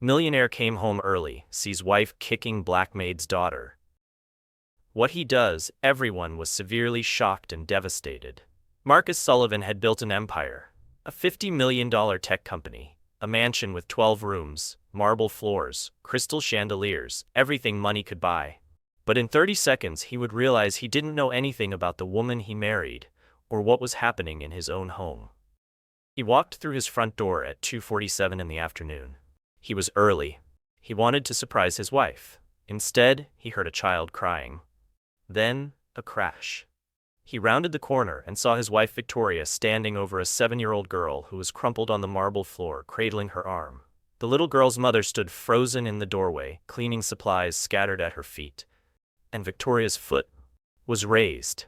Millionaire came home early, sees wife kicking black Maid's daughter. What he does, everyone was severely shocked and devastated. Marcus Sullivan had built an empire, a $50 million tech company, a mansion with 12 rooms, marble floors, crystal chandeliers, everything money could buy. But in 30 seconds he would realize he didn't know anything about the woman he married, or what was happening in his own home. He walked through his front door at 2:47 in the afternoon. He was early. He wanted to surprise his wife. Instead, he heard a child crying. Then, a crash. He rounded the corner and saw his wife Victoria standing over a 7-year-old girl who was crumpled on the marble floor, cradling her arm. The little girl's mother stood frozen in the doorway, cleaning supplies scattered at her feet. And Victoria's foot was raised.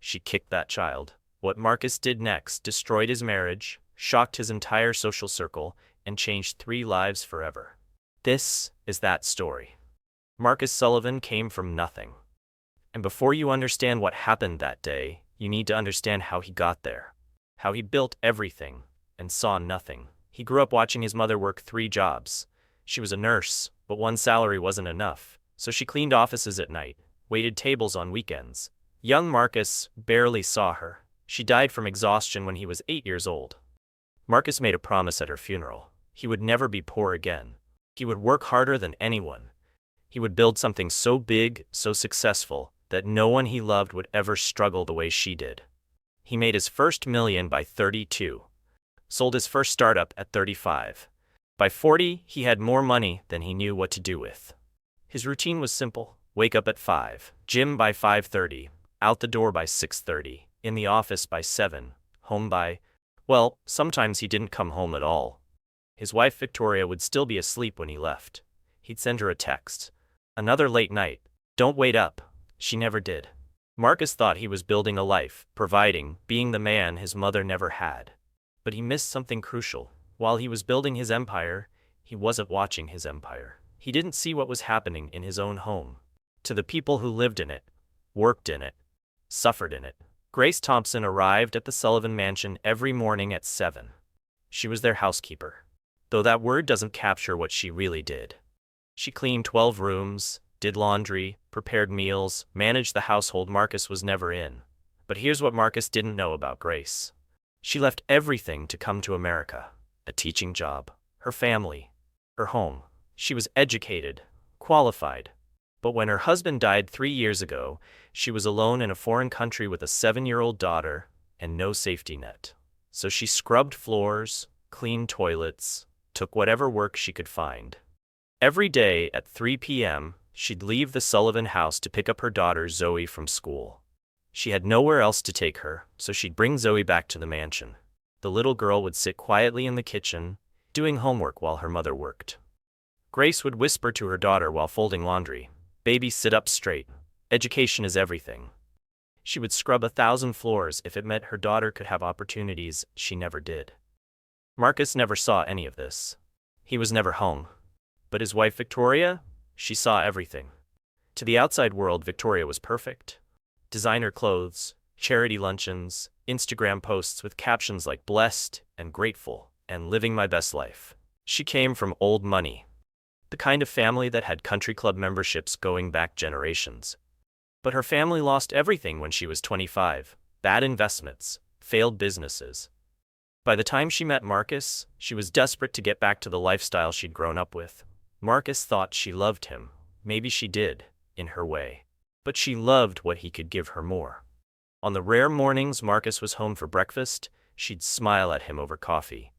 She kicked that child. What Marcus did next destroyed his marriage, shocked his entire social circle, and changed 3 lives forever. This is that story. Marcus Sullivan came from nothing. And before you understand what happened that day, you need to understand how he got there. How he built everything and saw nothing. He grew up watching his mother work 3 jobs. She was a nurse, but one salary wasn't enough, so she cleaned offices at night, waited tables on weekends. Young Marcus barely saw her. She died from exhaustion when he was 8 years old. Marcus made a promise at her funeral. He would never be poor again. He would work harder than anyone. He would build something so big, so successful, that no one he loved would ever struggle the way she did. He made his first million by 32. Sold his first startup at 35. By 40, he had more money than he knew what to do with. His routine was simple. Wake up at 5, gym by 5:30, out the door by 6:30, in the office by 7, home by, well, sometimes he didn't come home at all. His wife Victoria would still be asleep when he left. He'd send her a text. Another late night. Don't wait up. She never did. Marcus thought he was building a life, providing, being the man his mother never had. But he missed something crucial. While he was building his empire, he wasn't watching his empire. He didn't see what was happening in his own home. To the people who lived in it, worked in it, suffered in it. Grace Thompson arrived at the Sullivan mansion every morning at 7. She was their housekeeper. Though that word doesn't capture what she really did. She cleaned 12 rooms, did laundry, prepared meals, managed the household Marcus was never in. But here's what Marcus didn't know about Grace. She left everything to come to America. A teaching job, her family, her home. She was educated, qualified. But when her husband died 3 years ago, she was alone in a foreign country with a 7-year-old daughter and no safety net. So she scrubbed floors, cleaned toilets, took whatever work she could find. Every day at 3 p.m., she'd leave the Sullivan house to pick up her daughter Zoe from school. She had nowhere else to take her, so she'd bring Zoe back to the mansion. The little girl would sit quietly in the kitchen, doing homework while her mother worked. Grace would whisper to her daughter while folding laundry, "Baby, sit up straight. Education is everything." She would scrub 1,000 floors if it meant her daughter could have opportunities she never did. Marcus never saw any of this. He was never home. But his wife Victoria, she saw everything. To the outside world, Victoria was perfect. Designer clothes, charity luncheons, Instagram posts with captions like "blessed" and "grateful" and "living my best life." She came from old money. The kind of family that had country club memberships going back generations. But her family lost everything when she was 25. Bad investments, failed businesses. By the time she met Marcus, she was desperate to get back to the lifestyle she'd grown up with. Marcus thought she loved him. Maybe she did, in her way. But she loved what he could give her more. On the rare mornings Marcus was home for breakfast, she'd smile at him over coffee.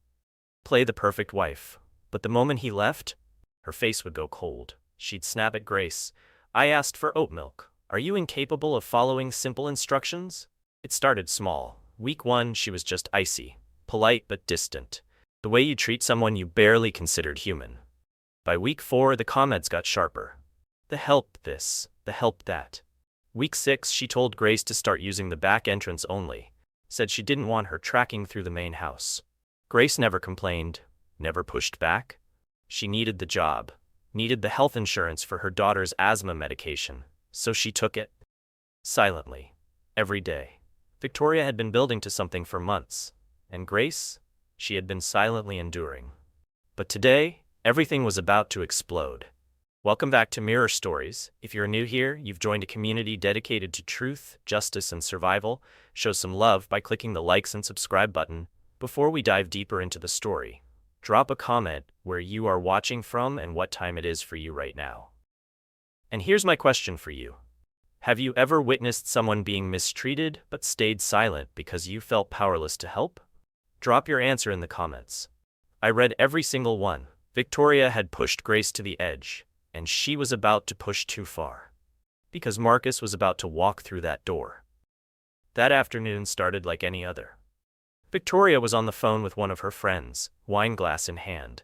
Play the perfect wife. But the moment he left, her face would go cold. She'd snap at Grace. "I asked for oat milk. Are you incapable of following simple instructions?" It started small. Week 1, she was just icy, polite but distant. The way you treat someone you barely considered human. By week 4, the comments got sharper. The help this, the help that. Week 6, she told Grace to start using the back entrance only. Said she didn't want her tracking through the main house. Grace never complained, never pushed back. She needed the job, needed the health insurance for her daughter's asthma medication, so she took it. Silently. Every day. Victoria had been building to something for months, and Grace, she had been silently enduring. But today, Everything was about to explode. Welcome back to Mirror Stories. If you're new here, you've joined a community dedicated to truth, justice, and survival. Show some love by clicking the likes and subscribe button. Before we dive deeper into the story, drop a comment where you are watching from and what time it is for you right now. And here's my question for you. Have you ever witnessed someone being mistreated but stayed silent because you felt powerless to help? Drop your answer in the comments. I read every single one. Victoria had pushed Grace to the edge, and she was about to push too far. Because Marcus was about to walk through that door. That afternoon started like any other. Victoria was on the phone with one of her friends, wine glass in hand.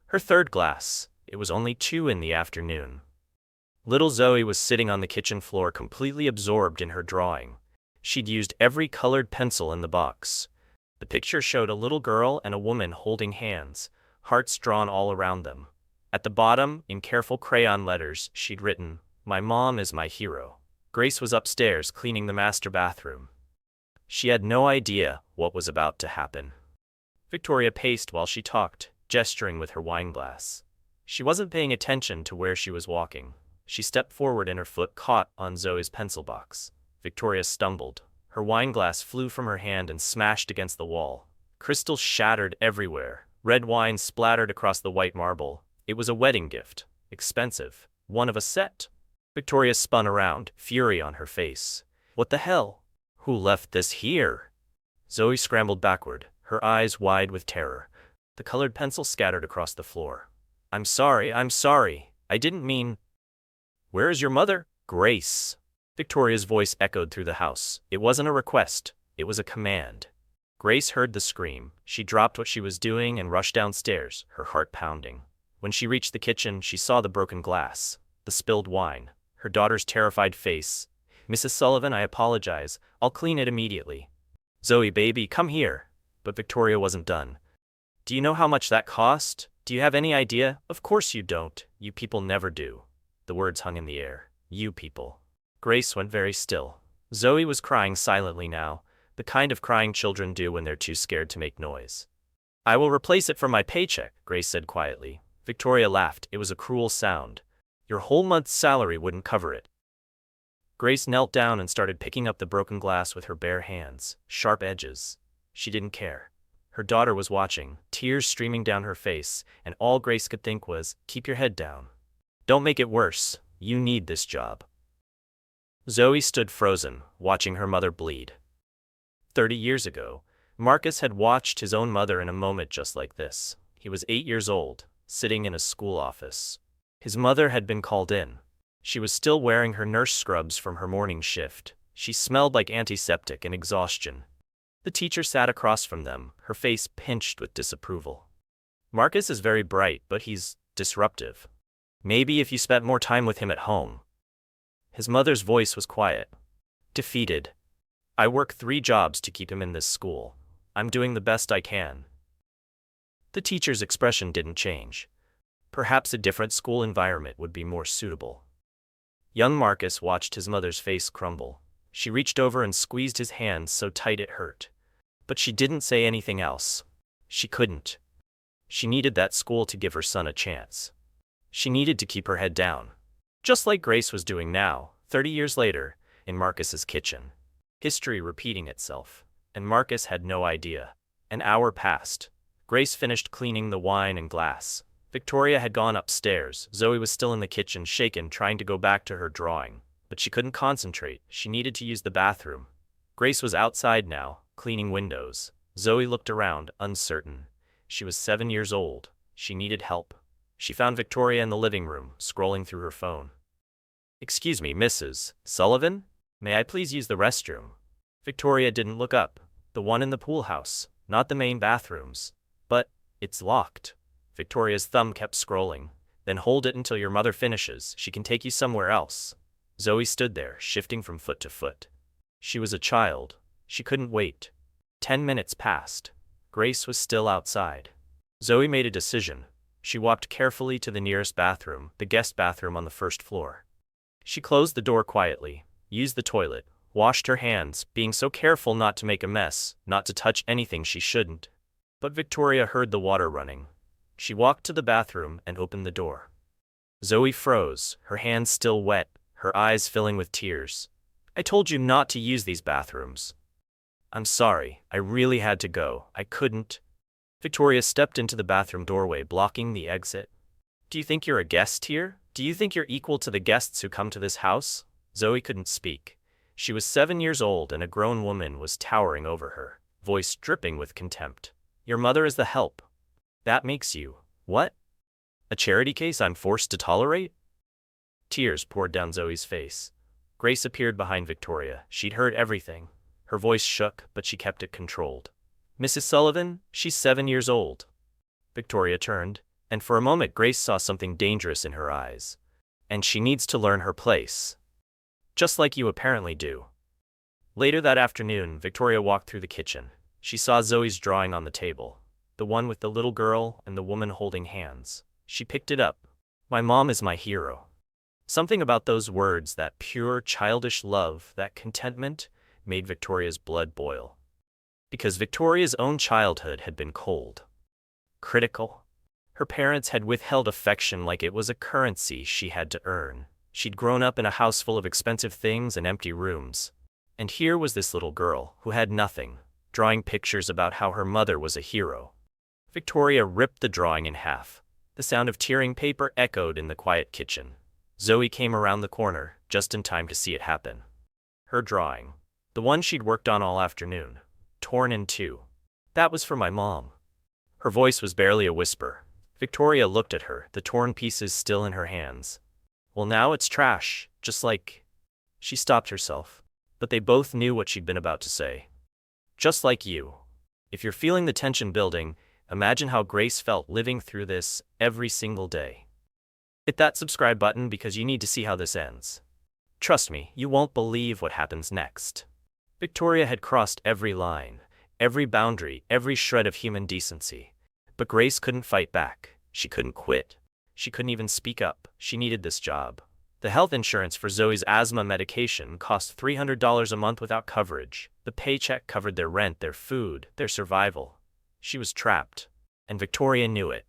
Her third glass. It was only 2 in the afternoon. Little Zoe was sitting on the kitchen floor completely absorbed in her drawing. She'd used every colored pencil in the box. The picture showed a little girl and a woman holding hands, hearts drawn all around them. At the bottom, in careful crayon letters, she'd written, "My mom is my hero." Grace was upstairs cleaning the master bathroom. She had no idea what was about to happen. Victoria paced while she talked, gesturing with her wine glass. She wasn't paying attention to where she was walking. She stepped forward and her foot caught on Zoe's pencil box. Victoria stumbled. Her wine glass flew from her hand and smashed against the wall. Crystals shattered everywhere. Red wine splattered across the white marble. It was a wedding gift. Expensive. One of a set. Victoria spun around, fury on her face. What the hell? Who left this here? Zoe scrambled backward, her eyes wide with terror. The colored pencil scattered across the floor. I'm sorry. I didn't mean. Where is your mother? Grace. Victoria's voice echoed through the house. It wasn't a request. It was a command. Grace heard the scream. She dropped what she was doing and rushed downstairs, her heart pounding. When she reached the kitchen, she saw the broken glass, the spilled wine, her daughter's terrified face. Mrs. Sullivan, I apologize. I'll clean it immediately. Zoe, baby, come here. But Victoria wasn't done. Do you know how much that cost? Do you have any idea? Of course you don't. You people never do. The words hung in the air. You people. Grace went very still. Zoe was crying silently now, the kind of crying children do when they're too scared to make noise. I will replace it from my paycheck, Grace said quietly. Victoria laughed. It was a cruel sound. Your whole month's salary wouldn't cover it. Grace knelt down and started picking up the broken glass with her bare hands, sharp edges. She didn't care. Her daughter was watching, tears streaming down her face, and all Grace could think was, keep your head down. Don't make it worse. You need this job. Zoe stood frozen, watching her mother bleed. 30 years ago, Marcus had watched his own mother in a moment just like this. He was 8 years old, sitting in a school office. His mother had been called in. She was still wearing her nurse scrubs from her morning shift. She smelled like antiseptic and exhaustion. The teacher sat across from them, her face pinched with disapproval. Marcus is very bright, but he's disruptive. Maybe if you spent more time with him at home. His mother's voice was quiet. Defeated. I work 3 jobs to keep him in this school. I'm doing the best I can. The teacher's expression didn't change. Perhaps a different school environment would be more suitable. Young Marcus watched his mother's face crumble. She reached over and squeezed his hand so tight it hurt. But she didn't say anything else. She couldn't. She needed that school to give her son a chance. She needed to keep her head down. Just like Grace was doing now, 30 years later, in Marcus's kitchen. History repeating itself. And Marcus had no idea. An hour passed. Grace finished cleaning the wine and glass. Victoria had gone upstairs. Zoe was still in the kitchen, shaken, trying to go back to her drawing. But she couldn't concentrate. She needed to use the bathroom. Grace was outside now, cleaning windows. Zoe looked around, uncertain. She was 7 years old. She needed help. She found Victoria in the living room, scrolling through her phone. Excuse me, Mrs. Sullivan? May I please use the restroom? Victoria didn't look up. The one in the pool house, not the main bathrooms. But, it's locked. Victoria's thumb kept scrolling. Then hold it until your mother finishes. She can take you somewhere else. Zoe stood there, shifting from foot to foot. She was a child. She couldn't wait. 10 minutes passed. Grace was still outside. Zoe made a decision. She walked carefully to the nearest bathroom, the guest bathroom on the first floor. She closed the door quietly, used the toilet, washed her hands, being so careful not to make a mess, not to touch anything she shouldn't. But Victoria heard the water running. She walked to the bathroom and opened the door. Zoe froze, her hands still wet, her eyes filling with tears. I told you not to use these bathrooms. I'm sorry, I really had to go, I couldn't. Victoria stepped into the bathroom doorway, blocking the exit. Do you think you're a guest here? Do you think you're equal to the guests who come to this house? Zoe couldn't speak. She was 7 years old and a grown woman was towering over her, voice dripping with contempt. Your mother is the help. That makes you, what? A charity case I'm forced to tolerate? Tears poured down Zoe's face. Grace appeared behind Victoria. She'd heard everything. Her voice shook, but she kept it controlled. Mrs. Sullivan, she's 7 years old. Victoria turned, and for a moment Grace saw something dangerous in her eyes. And she needs to learn her place. Just like you apparently do. Later that afternoon, Victoria walked through the kitchen. She saw Zoe's drawing on the table, the one with the little girl and the woman holding hands. She picked it up. My mom is my hero. Something about those words, that pure childish love, that contentment, made Victoria's blood boil. Because Victoria's own childhood had been cold. Critical. Her parents had withheld affection like it was a currency she had to earn. She'd grown up in a house full of expensive things and empty rooms. And here was this little girl, who had nothing, drawing pictures about how her mother was a hero. Victoria ripped the drawing in half. The sound of tearing paper echoed in the quiet kitchen. Zoe came around the corner, just in time to see it happen. Her drawing, the one she'd worked on all afternoon, torn in two. That was for my mom. Her voice was barely a whisper. Victoria looked at her, the torn pieces still in her hands. Well, now it's trash, just like... She stopped herself. But they both knew what she'd been about to say. Just like you. If you're feeling the tension building, imagine how Grace felt living through this every single day. Hit that subscribe button because you need to see how this ends. Trust me, you won't believe what happens next. Victoria had crossed every line, every boundary, every shred of human decency. But Grace couldn't fight back. She couldn't quit. She couldn't even speak up. She needed this job. The health insurance for Zoe's asthma medication cost $300 a month without coverage. The paycheck covered their rent, their food, their survival. She was trapped. And Victoria knew it.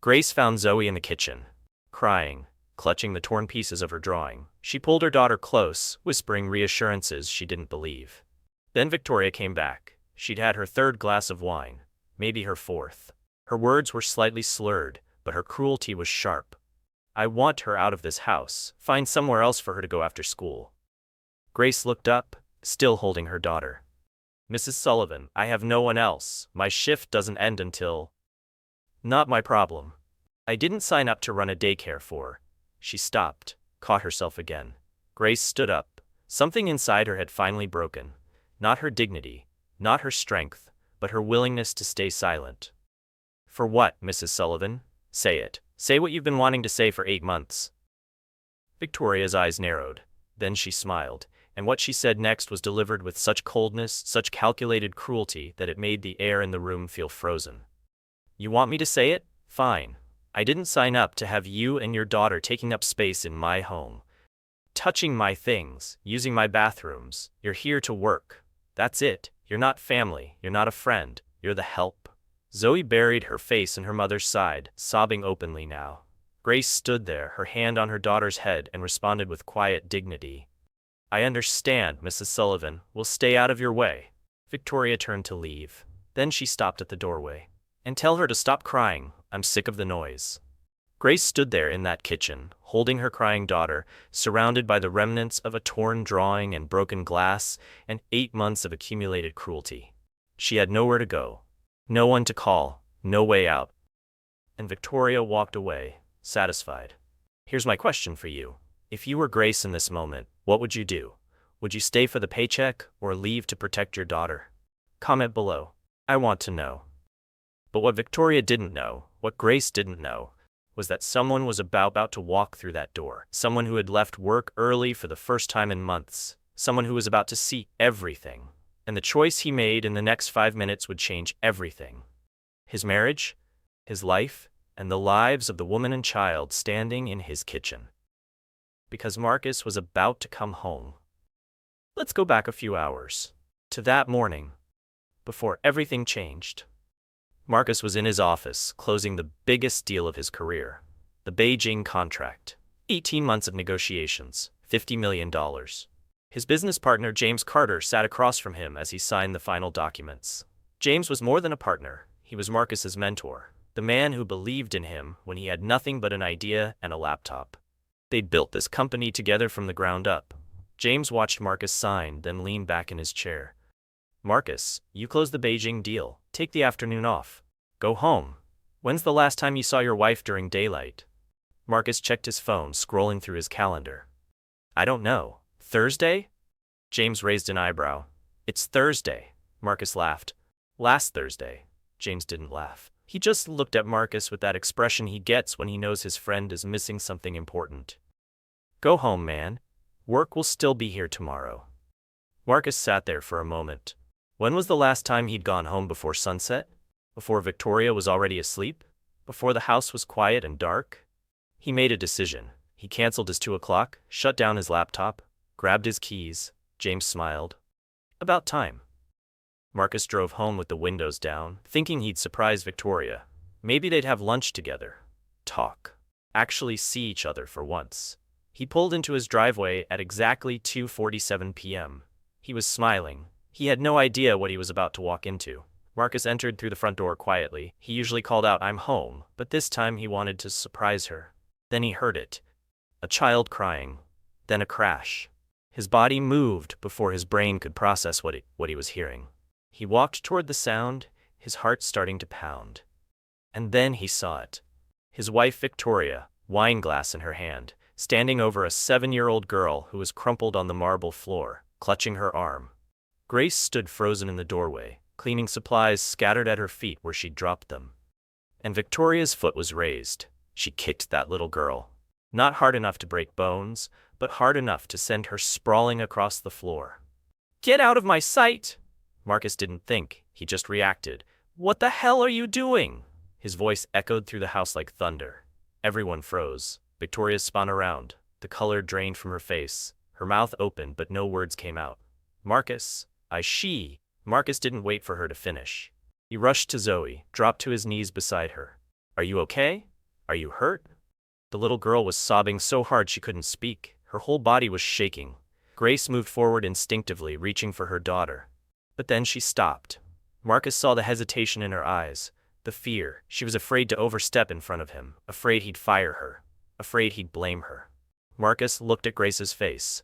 Grace found Zoe in the kitchen, crying, clutching the torn pieces of her drawing. She pulled her daughter close, whispering reassurances she didn't believe. Then Victoria came back. She'd had her third glass of wine, maybe her fourth. Her words were slightly slurred, but her cruelty was sharp. I want her out of this house. Find somewhere else for her to go after school. Grace looked up, still holding her daughter. Mrs. Sullivan, I have no one else. My shift doesn't end until... Not my problem. I didn't sign up to run a daycare for... She stopped, caught herself again. Grace stood up. Something inside her had finally broken. Not her dignity, not her strength, but her willingness to stay silent. For what, Mrs. Sullivan? Say it. Say what you've been wanting to say for 8 months. Victoria's eyes narrowed. Then she smiled, and what she said next was delivered with such coldness, such calculated cruelty, that it made the air in the room feel frozen. You want me to say it? Fine. I didn't sign up to have you and your daughter taking up space in my home. Touching my things, using my bathrooms. You're here to work. That's it. You're not family. You're not a friend. You're the help. Zoe buried her face in her mother's side, sobbing openly now. Grace stood there, her hand on her daughter's head, and responded with quiet dignity. I understand, Mrs. Sullivan. We'll stay out of your way. Victoria turned to leave. Then she stopped at the doorway. And tell her to stop crying. I'm sick of the noise. Grace stood there in that kitchen, holding her crying daughter, surrounded by the remnants of a torn drawing and broken glass, and 8 months of accumulated cruelty. She had nowhere to go. No one to call, no way out. And Victoria walked away, satisfied. Here's my question for you. If you were Grace in this moment, what would you do? Would you stay for the paycheck or leave to protect your daughter? Comment below. I want to know. But what Victoria didn't know, what Grace didn't know, was that someone was about to walk through that door. Someone who had left work early for the first time in months. Someone who was about to see everything. And the choice he made in the next 5 minutes would change everything. His marriage, his life, and the lives of the woman and child standing in his kitchen. Because Marcus was about to come home. Let's go back a few hours, to that morning, before everything changed. Marcus was in his office, closing the biggest deal of his career. The Beijing contract. 18 months of negotiations, $50 million. His business partner, James Carter, sat across from him as he signed the final documents. James was more than a partner. He was Marcus's mentor, the man who believed in him when he had nothing but an idea and a laptop. They'd built this company together from the ground up. James watched Marcus sign, then leaned back in his chair. Marcus, you closed the Beijing deal. Take the afternoon off. Go home. When's the last time you saw your wife during daylight? Marcus checked his phone, scrolling through his calendar. I don't know. Thursday? James raised an eyebrow. It's Thursday. Marcus laughed. Last Thursday. James didn't laugh. He just looked at Marcus with that expression he gets when he knows his friend is missing something important. Go home, man. Work will still be here tomorrow. Marcus sat there for a moment. When was the last time he'd gone home before sunset? Before Victoria was already asleep? Before the house was quiet and dark? He made a decision. He canceled his 2 o'clock, shut down his laptop, grabbed his keys. James smiled. About time. Marcus drove home with the windows down, thinking he'd surprise Victoria. Maybe they'd have lunch together. Talk. Actually see each other for once. He pulled into his driveway at exactly 2:47 p.m. He was smiling. He had no idea what he was about to walk into. Marcus entered through the front door quietly. He usually called out, "I'm home," but this time he wanted to surprise her. Then he heard it. A child crying. Then a crash. His body moved before his brain could process what he was hearing. He walked toward the sound, his heart starting to pound. And then he saw it. His wife Victoria, wine glass in her hand, standing over a 7-year-old girl who was crumpled on the marble floor, clutching her arm. Grace stood frozen in the doorway, cleaning supplies scattered at her feet where she'd dropped them. And Victoria's foot was raised. She kicked that little girl. Not hard enough to break bones, but hard enough to send her sprawling across the floor. Get out of my sight! Marcus didn't think, he just reacted. What the hell are you doing? His voice echoed through the house like thunder. Everyone froze. Victoria spun around. The color drained from her face. Her mouth opened, but no words came out. Marcus, Marcus didn't wait for her to finish. He rushed to Zoe, dropped to his knees beside her. Are you okay? Are you hurt? The little girl was sobbing so hard she couldn't speak. Her whole body was shaking. Grace moved forward instinctively, reaching for her daughter. But then she stopped. Marcus saw the hesitation in her eyes, the fear. She was afraid to overstep in front of him, afraid he'd fire her, afraid he'd blame her. Marcus looked at Grace's face.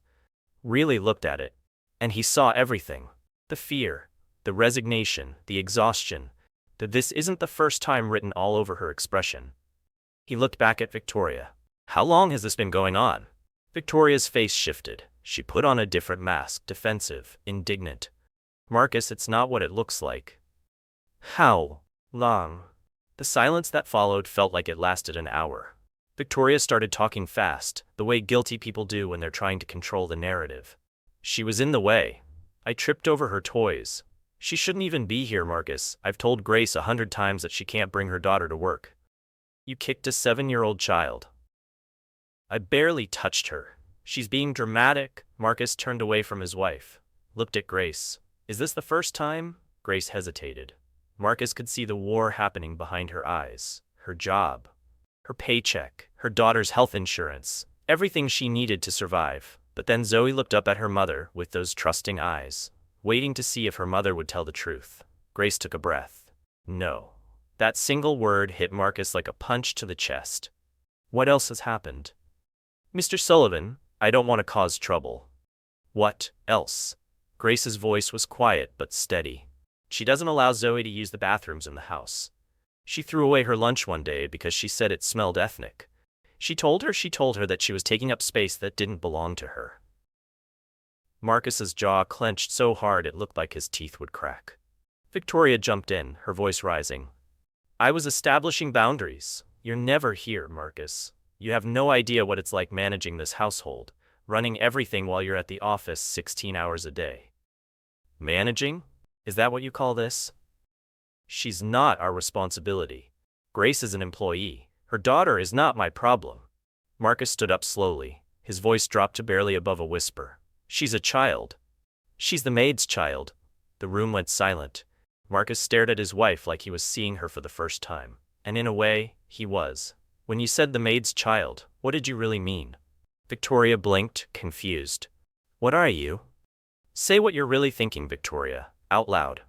Really looked at it. And he saw everything. The fear, the resignation, the exhaustion. That this isn't the first time written all over her expression. He looked back at Victoria. How long has this been going on? Victoria's face shifted. She put on a different mask, defensive, indignant. Marcus, it's not what it looks like. How long? The silence that followed felt like it lasted an hour. Victoria started talking fast, the way guilty people do when they're trying to control the narrative. She was in the way. I tripped over her toys. She shouldn't even be here, Marcus. I've told Grace 100 times that she can't bring her daughter to work. You kicked a 7-year-old child. I barely touched her. She's being dramatic. Marcus turned away from his wife. Looked at Grace. Is this the first time? Grace hesitated. Marcus could see the war happening behind her eyes. Her job. Her paycheck. Her daughter's health insurance. Everything she needed to survive. But then Zoe looked up at her mother with those trusting eyes, waiting to see if her mother would tell the truth. Grace took a breath. No. That single word hit Marcus like a punch to the chest. What else has happened? Mr. Sullivan, I don't want to cause trouble. What else? Grace's voice was quiet but steady. She doesn't allow Zoe to use the bathrooms in the house. She threw away her lunch one day because she said it smelled ethnic. She told her that she was taking up space that didn't belong to her. Marcus's jaw clenched so hard it looked like his teeth would crack. Victoria jumped in, her voice rising. I was establishing boundaries. You're never here, Marcus. You have no idea what it's like managing this household, running everything while you're at the office 16 hours a day. Managing? Is that what you call this? She's not our responsibility. Grace is an employee. Her daughter is not my problem. Marcus stood up slowly. His voice dropped to barely above a whisper. She's a child. She's the maid's child. The room went silent. Marcus stared at his wife like he was seeing her for the first time. And in a way, he was. When you said the maid's child, what did you really mean? Victoria blinked, confused. What are you? Say what you're really thinking, Victoria, out loud.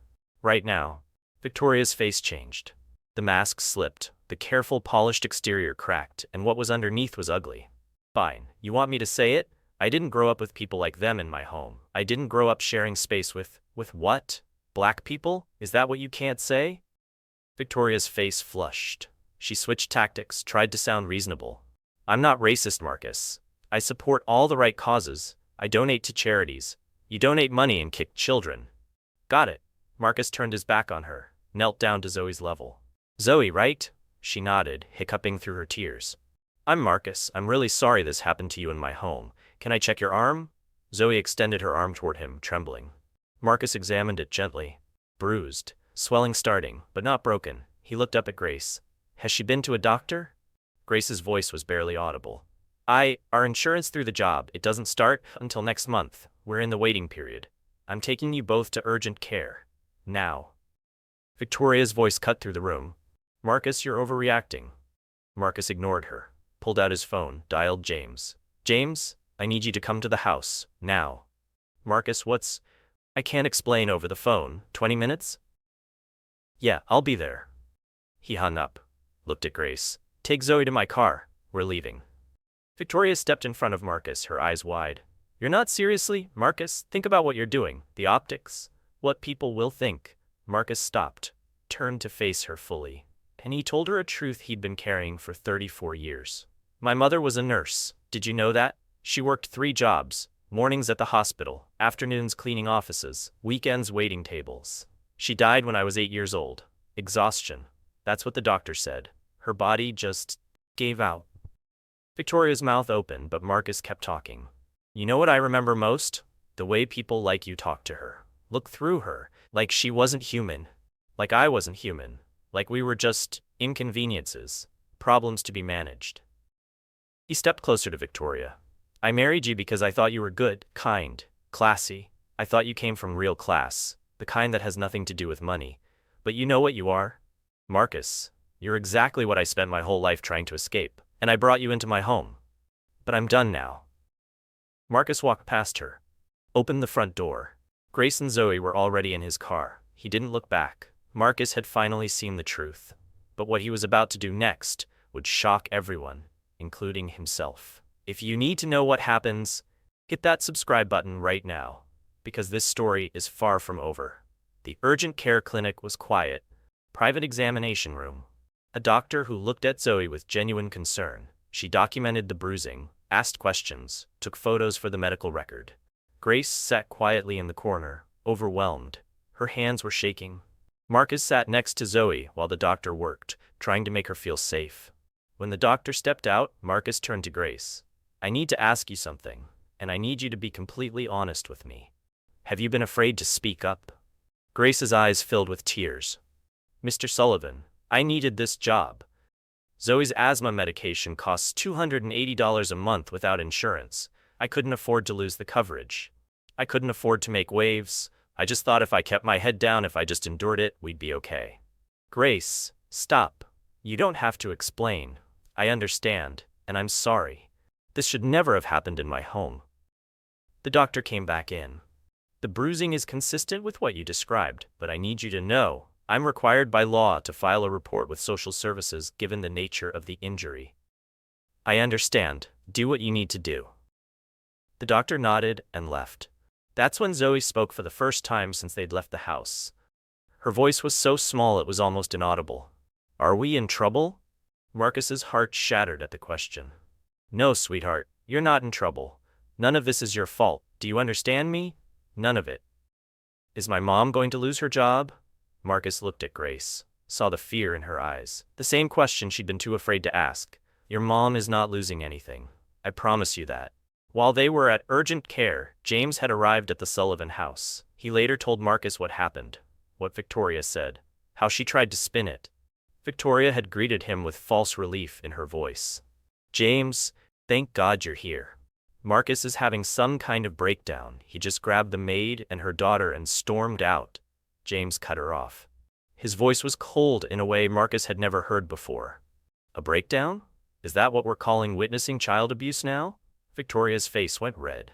Right now. Victoria's face changed. The mask slipped, the careful polished exterior cracked, and what was underneath was ugly. Fine, you want me to say it? I didn't grow up with people like them in my home. I didn't grow up sharing space with what? Black people? Is that what you can't say? Victoria's face flushed. She switched tactics, tried to sound reasonable. I'm not racist, Marcus. I support all the right causes. I donate to charities. You donate money and kick children. Got it. Marcus turned his back on her, knelt down to Zoe's level. Zoe, right? She nodded, hiccuping through her tears. I'm Marcus. I'm really sorry this happened to you in my home. Can I check your arm? Zoe extended her arm toward him, trembling. Marcus examined it gently. Bruised, swelling starting, but not broken. He looked up at Grace. Has she been to a doctor? Grace's voice was barely audible. Our insurance through the job. It doesn't start until next month. We're in the waiting period. I'm taking you both to urgent care. Now. Victoria's voice cut through the room. Marcus, you're overreacting. Marcus ignored her, pulled out his phone, dialed James. James, I need you to come to the house, now. Marcus, what's... I can't explain over the phone. 20 minutes? Yeah, I'll be there. He hung up, looked at Grace. Take Zoe to my car. We're leaving. Victoria stepped in front of Marcus, her eyes wide. You're not seriously, Marcus? Think about what you're doing. The optics. What people will think. Marcus stopped, turned to face her fully. And he told her a truth he'd been carrying for 34 years. My mother was a nurse. Did you know that? She worked 3 jobs. Mornings at the hospital, afternoons cleaning offices, weekends waiting tables. She died when I was 8 years old. Exhaustion. That's what the doctor said. Her body just gave out. Victoria's mouth opened, but Marcus kept talking. You know what I remember most? The way people like you talked to her. Look through her. Like she wasn't human. Like I wasn't human. Like we were just inconveniences. Problems to be managed. He stepped closer to Victoria. I married you because I thought you were good, kind, classy. I thought you came from real class, the kind that has nothing to do with money. But you know what you are? Marcus, you're exactly what I spent my whole life trying to escape, and I brought you into my home. But I'm done now. Marcus walked past her, opened the front door. Grace and Zoe were already in his car. He didn't look back. Marcus had finally seen the truth. But what he was about to do next would shock everyone, including himself. If you need to know what happens, hit that subscribe button right now, because this story is far from over. The urgent care clinic was quiet. Private examination room. A doctor who looked at Zoe with genuine concern. She documented the bruising, asked questions, took photos for the medical record. Grace sat quietly in the corner, overwhelmed. Her hands were shaking. Marcus sat next to Zoe while the doctor worked, trying to make her feel safe. When the doctor stepped out, Marcus turned to Grace. I need to ask you something, and I need you to be completely honest with me. Have you been afraid to speak up? Grace's eyes filled with tears. Mr. Sullivan, I needed this job. Zoe's asthma medication costs $280 a month without insurance. I couldn't afford to lose the coverage. I couldn't afford to make waves. I just thought if I kept my head down, if I just endured it, we'd be okay. Grace, stop. You don't have to explain. I understand, and I'm sorry. This should never have happened in my home. The doctor came back in. The bruising is consistent with what you described, but I need you to know, I'm required by law to file a report with social services given the nature of the injury. I understand. Do what you need to do. The doctor nodded and left. That's when Zoe spoke for the first time since they'd left the house. Her voice was so small it was almost inaudible. Are we in trouble? Marcus's heart shattered at the question. No, sweetheart, you're not in trouble. None of this is your fault. Do you understand me? None of it. Is my mom going to lose her job? Marcus looked at Grace, saw the fear in her eyes. The same question she'd been too afraid to ask. Your mom is not losing anything. I promise you that. While they were at urgent care, James had arrived at the Sullivan house. He later told Marcus what happened, what Victoria said, how she tried to spin it. Victoria had greeted him with false relief in her voice. James, thank God you're here. Marcus is having some kind of breakdown. He just grabbed the maid and her daughter and stormed out. James cut her off. His voice was cold in a way Marcus had never heard before. A breakdown? Is that what we're calling witnessing child abuse now? Victoria's face went red.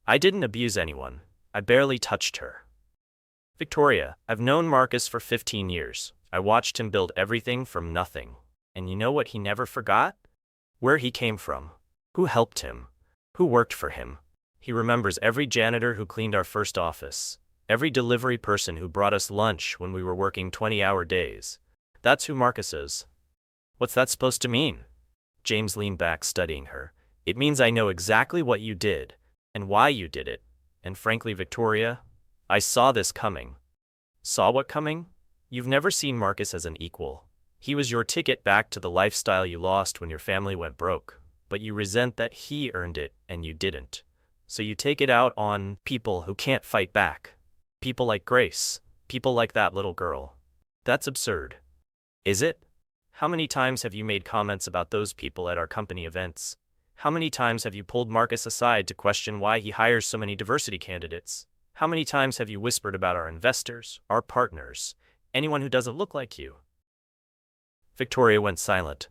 I didn't abuse anyone. I barely touched her. Victoria, I've known Marcus for 15 years. I watched him build everything from nothing. And you know what he never forgot? Where he came from. Who helped him. Who worked for him. He remembers every janitor who cleaned our first office. Every delivery person who brought us lunch when we were working 20-hour days. That's who Marcus is. What's that supposed to mean? James leaned back, studying her. It means I know exactly what you did, and why you did it. And frankly, Victoria, I saw this coming. Saw what coming? You've never seen Marcus as an equal. He was your ticket back to the lifestyle you lost when your family went broke. But you resent that he earned it and you didn't. So you take it out on people who can't fight back. People like Grace. People like that little girl. That's absurd. Is it? How many times have you made comments about those people at our company events? How many times have you pulled Marcus aside to question why he hires so many diversity candidates? How many times have you whispered about our investors, our partners, anyone who doesn't look like you? Victoria went silent.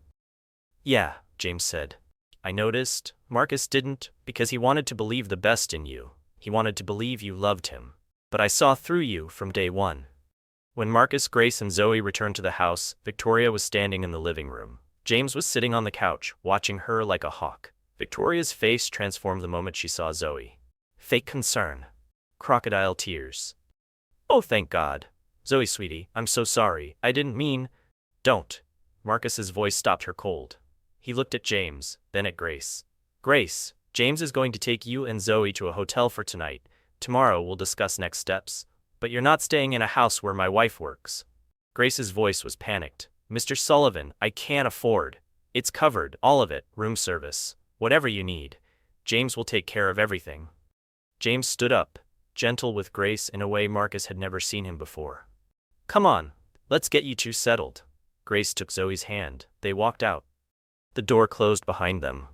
Yeah, James said. I noticed. Marcus didn't, because he wanted to believe the best in you. He wanted to believe you loved him. But I saw through you from day one. When Marcus, Grace, and Zoe returned to the house, Victoria was standing in the living room. James was sitting on the couch, watching her like a hawk. Victoria's face transformed the moment she saw Zoe. Fake concern. Crocodile tears. Oh, thank God. Zoe, sweetie, I'm so sorry. I didn't mean. Don't. Marcus's voice stopped her cold. He looked at James, then at Grace. Grace, James is going to take you and Zoe to a hotel for tonight. Tomorrow we'll discuss next steps. But you're not staying in a house where my wife works. Grace's voice was panicked. Mr. Sullivan, I can't afford. It's covered, all of it, room service. Whatever you need. James will take care of everything. James stood up, gentle with Grace in a way Marcus had never seen him before. Come on, let's get you two settled. Grace took Zoe's hand. They walked out. The door closed behind them.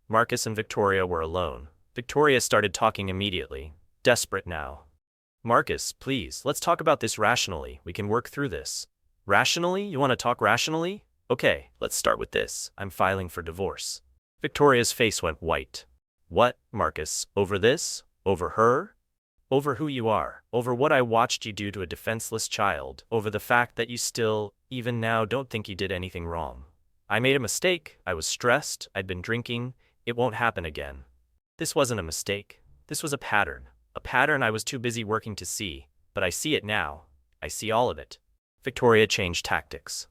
Marcus and Victoria were alone. Victoria started talking immediately, desperate now. Marcus, please, let's talk about this rationally. We can work through this. Rationally? You want to talk rationally? Okay, let's start with this. I'm filing for divorce. Victoria's face went white. What, Marcus? Over this? Over her? Over who you are? Over what I watched you do to a defenseless child? Over the fact that you still, even now, don't think you did anything wrong? I made a mistake. I was stressed. I'd been drinking. It won't happen again. This wasn't a mistake. This was a pattern. A pattern I was too busy working to see, but I see it now. I see all of it. Victoria changed tactics.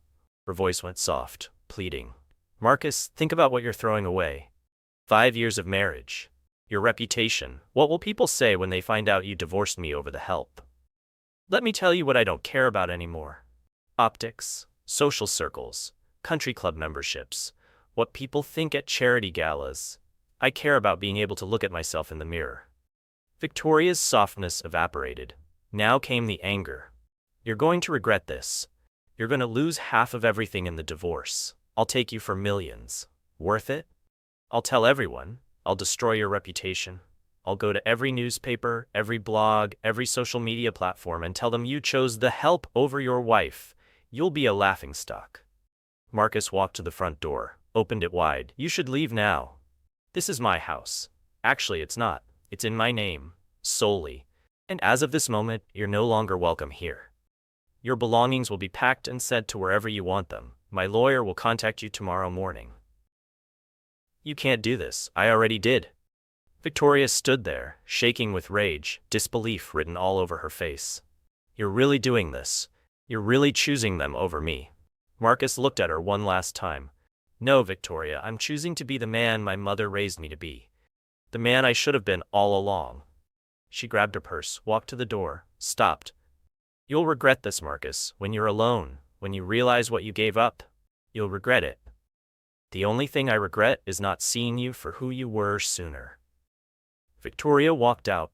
Her voice went soft, pleading. Marcus, think about what you're throwing away. 5 years of marriage. Your reputation. What will people say when they find out you divorced me over the help? Let me tell you what I don't care about anymore. Optics, social circles, country club memberships, what people think at charity galas. I care about being able to look at myself in the mirror. Victoria's softness evaporated. Now came the anger. You're going to regret this. You're going to lose half of everything in the divorce. I'll take you for millions. Worth it? I'll tell everyone. I'll destroy your reputation. I'll go to every newspaper, every blog, every social media platform and tell them you chose the help over your wife. You'll be a laughingstock. Marcus walked to the front door, opened it wide. You should leave now. This is my house. Actually, it's not. It's in my name, solely. And as of this moment, you're no longer welcome here. Your belongings will be packed and sent to wherever you want them. My lawyer will contact you tomorrow morning. You can't do this. I already did. Victoria stood there, shaking with rage, disbelief written all over her face. You're really doing this. You're really choosing them over me. Marcus looked at her one last time. No, Victoria, I'm choosing to be the man my mother raised me to be. The man I should have been all along. She grabbed her purse, walked to the door, stopped. You'll regret this, Marcus, when you're alone, when you realize what you gave up. You'll regret it. The only thing I regret is not seeing you for who you were sooner. Victoria walked out.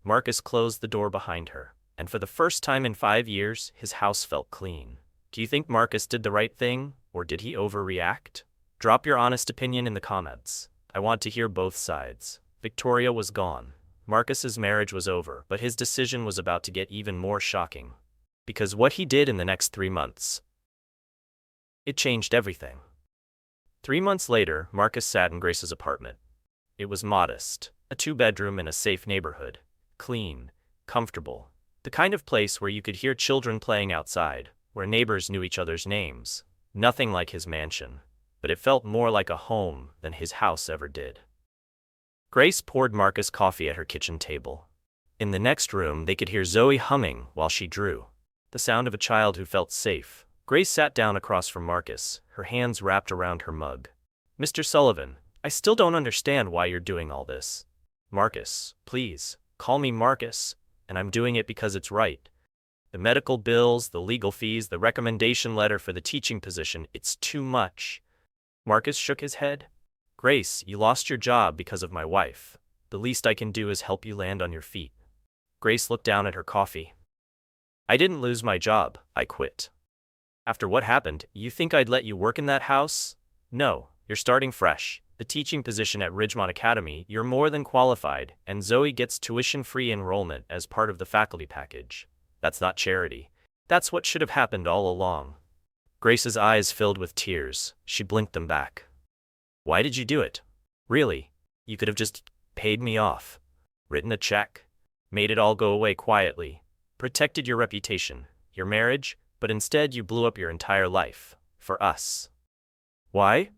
Marcus closed the door behind her, and for the first time in 5 years, his house felt clean. Do you think Marcus did the right thing, or did he overreact? Drop your honest opinion in the comments. I want to hear both sides. Victoria was gone. Marcus's marriage was over, but his decision was about to get even more shocking. Because what he did in the next 3 months, it changed everything. 3 months later, Marcus sat in Grace's apartment. It was modest, a 2-bedroom in a safe neighborhood, clean, comfortable, the kind of place where you could hear children playing outside, where neighbors knew each other's names. Nothing like his mansion, but it felt more like a home than his house ever did. Grace poured Marcus coffee at her kitchen table. In the next room, they could hear Zoe humming while she drew, the sound of a child who felt safe. Grace sat down across from Marcus, her hands wrapped around her mug. "Mr. Sullivan, I still don't understand why you're doing all this." "Marcus, please, call me Marcus, and I'm doing it because it's right. The medical bills, the legal fees, the recommendation letter for the teaching position, it's too much." Marcus shook his head. "Grace, you lost your job because of my wife. The least I can do is help you land on your feet." Grace looked down at her coffee. "I didn't lose my job, I quit. After what happened, you think I'd let you work in that house? No, you're starting fresh. The teaching position at Ridgemont Academy, you're more than qualified, and Zoe gets tuition-free enrollment as part of the faculty package. That's not charity. That's what should have happened all along." Grace's eyes filled with tears. She blinked them back. "Why did you do it? Really? You could have just paid me off, written a check, made it all go away quietly, protected your reputation, your marriage, but instead you blew up your entire life. For us." "Why?"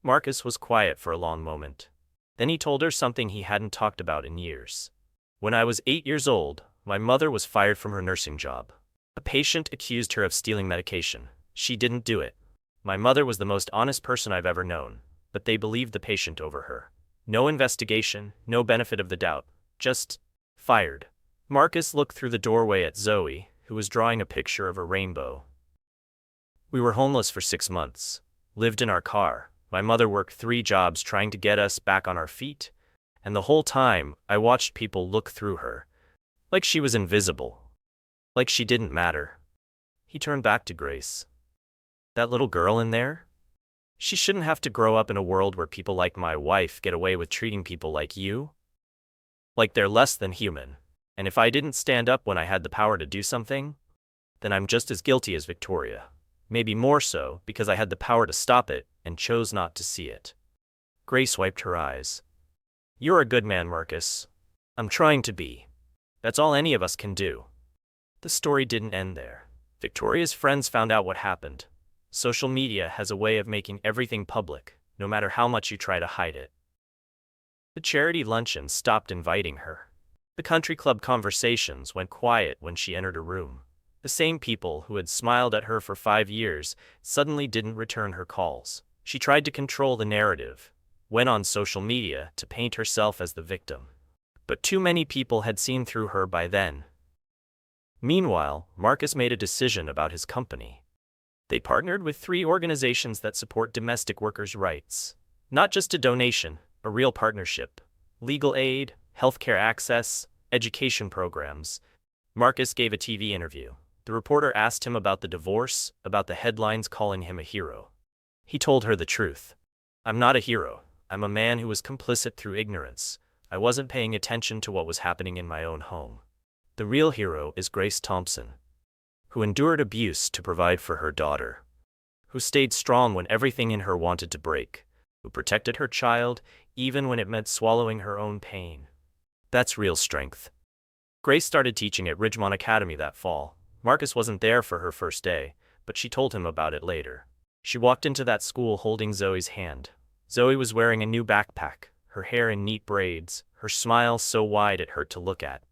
Marcus was quiet for a long moment. Then he told her something he hadn't talked about in years. "When I was 8 years old, my mother was fired from her nursing job. A patient accused her of stealing medication. She didn't do it. My mother was the most honest person I've ever known, but they believed the patient over her. No investigation, no benefit of the doubt. Just fired." Marcus looked through the doorway at Zoe, who was drawing a picture of a rainbow. "We were homeless for 6 months, lived in our car. My mother worked 3 jobs trying to get us back on our feet, and the whole time I watched people look through her, like she was invisible, like she didn't matter." He turned back to Grace. "That little girl in there? She shouldn't have to grow up in a world where people like my wife get away with treating people like you like they're less than human. And if I didn't stand up when I had the power to do something, then I'm just as guilty as Victoria. Maybe more so, because I had the power to stop it and chose not to see it." Grace wiped her eyes. "You're a good man, Marcus. I'm trying to be. That's all any of us can do." The story didn't end there. Victoria's friends found out what happened. Social media has a way of making everything public, no matter how much you try to hide it. The charity luncheon stopped inviting her. The country club conversations went quiet when she entered a room. The same people who had smiled at her for 5 years suddenly didn't return her calls. She tried to control the narrative, went on social media to paint herself as the victim. But too many people had seen through her by then. Meanwhile, Marcus made a decision about his company. They partnered with 3 organizations that support domestic workers' rights. Not just a donation, a real partnership. Legal aid, healthcare access, education programs. Marcus gave a TV interview. The reporter asked him about the divorce, about the headlines calling him a hero. He told her the truth. "I'm not a hero. I'm a man who was complicit through ignorance. I wasn't paying attention to what was happening in my own home. The real hero is Grace Thompson, who endured abuse to provide for her daughter, who stayed strong when everything in her wanted to break, who protected her child even when it meant swallowing her own pain. That's real strength." Grace started teaching at Ridgemont Academy that fall. Marcus wasn't there for her first day, but she told him about it later. She walked into that school holding Zoe's hand. Zoe was wearing a new backpack, her hair in neat braids, her smile so wide it hurt to look at.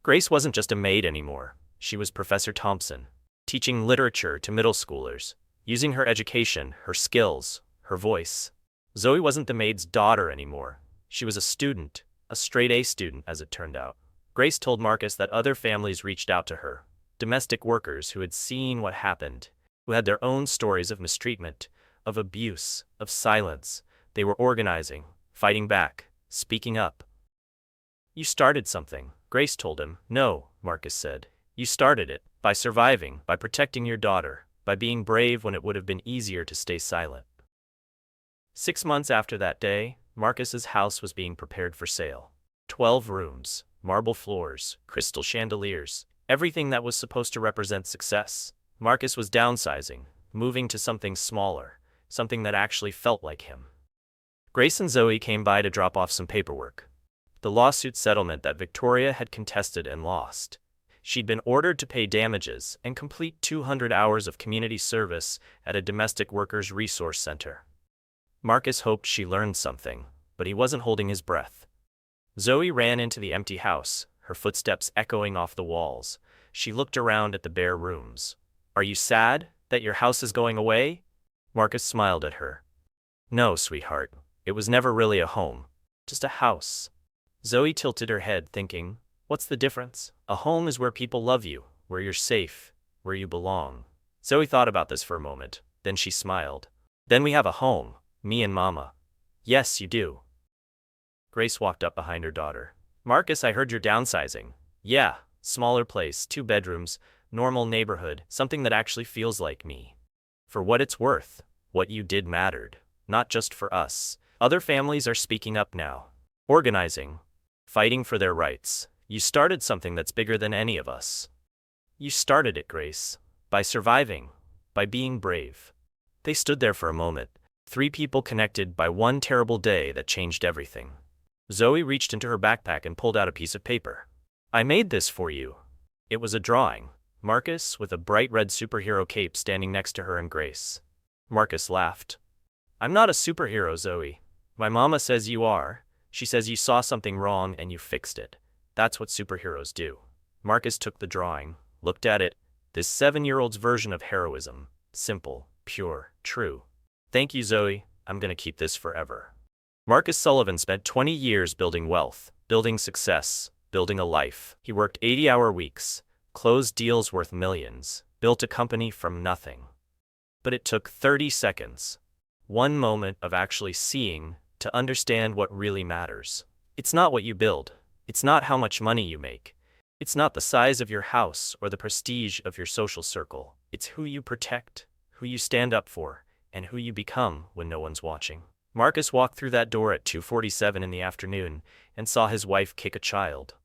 Grace wasn't just a maid anymore. She was Professor Thompson, teaching literature to middle schoolers, using her education, her skills, her voice. Zoe wasn't the maid's daughter anymore. She was a student, a straight-A student as it turned out. Grace told Marcus that other families reached out to her, domestic workers who had seen what happened, who had their own stories of mistreatment, of abuse, of silence. They were organizing, fighting back, speaking up. "You started something," Grace told him. "No," Marcus said. "You started it, by surviving, by protecting your daughter, by being brave when it would have been easier to stay silent." 6 months after that day, Marcus's house was being prepared for sale. 12 rooms, marble floors, crystal chandeliers. Everything that was supposed to represent success. Marcus was downsizing, moving to something smaller, something that actually felt like him. Grace and Zoe came by to drop off some paperwork. The lawsuit settlement that Victoria had contested and lost. She'd been ordered to pay damages and complete 200 hours of community service at a domestic workers' resource center. Marcus hoped she learned something, but he wasn't holding his breath. Zoe ran into the empty house, her footsteps echoing off the walls. She looked around at the bare rooms. "Are you sad that your house is going away?" Marcus smiled at her. "No, sweetheart. It was never really a home. Just a house." Zoe tilted her head, thinking, what's the difference? A home is where people love you, where you're safe, where you belong. Zoe thought about this for a moment, then she smiled. "Then we have a home, me and Mama." "Yes, you do." Grace walked up behind her daughter. "Marcus, I heard you're downsizing." "Yeah, smaller place, 2 bedrooms, normal neighborhood, something that actually feels like me." For what it's worth, what you did mattered, not just for us. Other families are speaking up now, organizing, fighting for their rights. You started something that's bigger than any of us. You started it, Grace, by surviving, by being brave. They stood there for a moment, 3 people connected by one terrible day that changed everything. Zoe reached into her backpack and pulled out a piece of paper. "I made this for you." It was a drawing. Marcus, with a bright red superhero cape, standing next to her and Grace. Marcus laughed. "I'm not a superhero, Zoe. My mama says you are. She says you saw something wrong and you fixed it. That's what superheroes do." Marcus took the drawing, looked at it. This 7-year-old's version of heroism. Simple, pure, true. "Thank you, Zoe. I'm gonna keep this forever." Marcus Sullivan spent 20 years building wealth, building success, building a life. He worked 80-hour weeks, closed deals worth millions, built a company from nothing. But it took 30 seconds, one moment of actually seeing, to understand what really matters. It's not what you build. It's not how much money you make. It's not the size of your house or the prestige of your social circle. It's who you protect, who you stand up for, and who you become when no one's watching. Marcus walked through that door at 2:47 in the afternoon and saw his wife kick a child.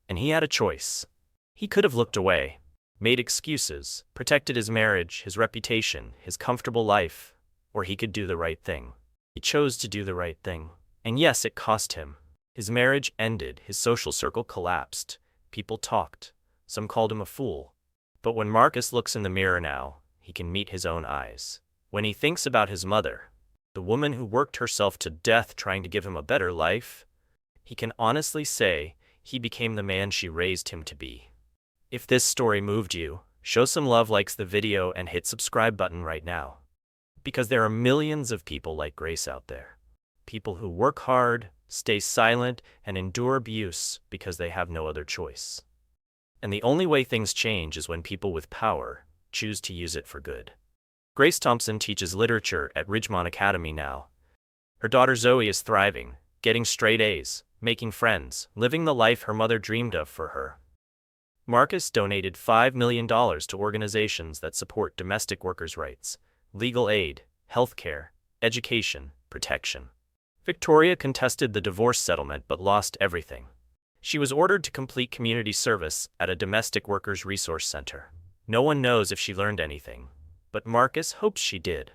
And he had a choice. He could have looked away, made excuses, protected his marriage, his reputation, his comfortable life, or he could do the right thing. He chose to do the right thing. And yes, it cost him. His marriage ended, his social circle collapsed. People talked. Some called him a fool. But when Marcus looks in the mirror now, he can meet his own eyes. When he thinks about his mother, the woman who worked herself to death trying to give him a better life, he can honestly say he became the man she raised him to be. If this story moved you, show some love, likes the video, and hit subscribe button right now. Because there are millions of people like Grace out there. People who work hard, stay silent, and endure abuse because they have no other choice. And the only way things change is when people with power choose to use it for good. Grace Thompson teaches literature at Ridgemont Academy now. Her daughter Zoe is thriving, getting straight A's, making friends, living the life her mother dreamed of for her. Marcus donated $5 million to organizations that support domestic workers' rights, legal aid, healthcare, education, protection. Victoria contested the divorce settlement but lost everything. She was ordered to complete community service at a domestic workers' resource center. No one knows if she learned anything, but Marcus hopes she did.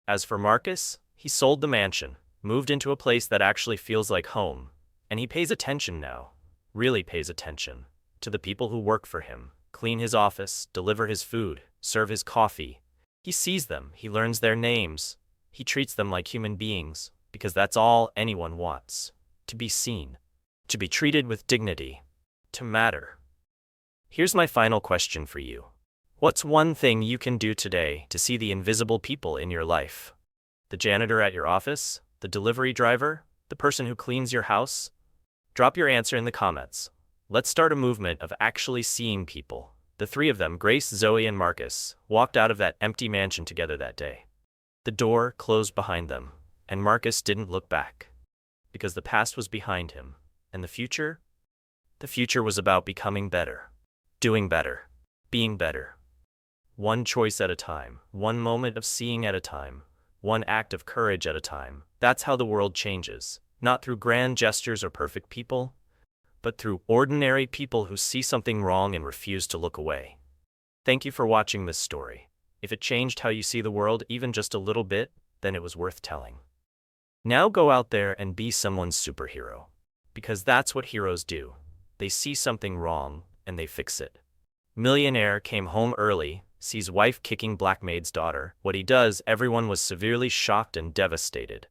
As for Marcus, he sold the mansion, moved into a place that actually feels like home, and he pays attention now, really pays attention, to the people who work for him, clean his office, deliver his food, serve his coffee. He sees them, he learns their names, he treats them like human beings, because that's all anyone wants. To be seen. To be treated with dignity. To matter. Here's my final question for you. What's one thing you can do today to see the invisible people in your life? The janitor at your office? The delivery driver? The person who cleans your house? Drop your answer in the comments. Let's start a movement of actually seeing people. The 3 of them, Grace, Zoe, and Marcus, walked out of that empty mansion together that day. The door closed behind them, and Marcus didn't look back. Because the past was behind him. And the future? The future was about becoming better. Doing better. Being better. One choice at a time. One moment of seeing at a time. One act of courage at a time. That's how the world changes. Not through grand gestures or perfect people, but through ordinary people who see something wrong and refuse to look away. Thank you for watching this story. If it changed how you see the world even just a little bit, then it was worth telling. Now go out there and be someone's superhero. Because that's what heroes do. They see something wrong, and they fix it. Millionaire came home early, sees wife kicking black maid's daughter. What he does, everyone was severely shocked and devastated.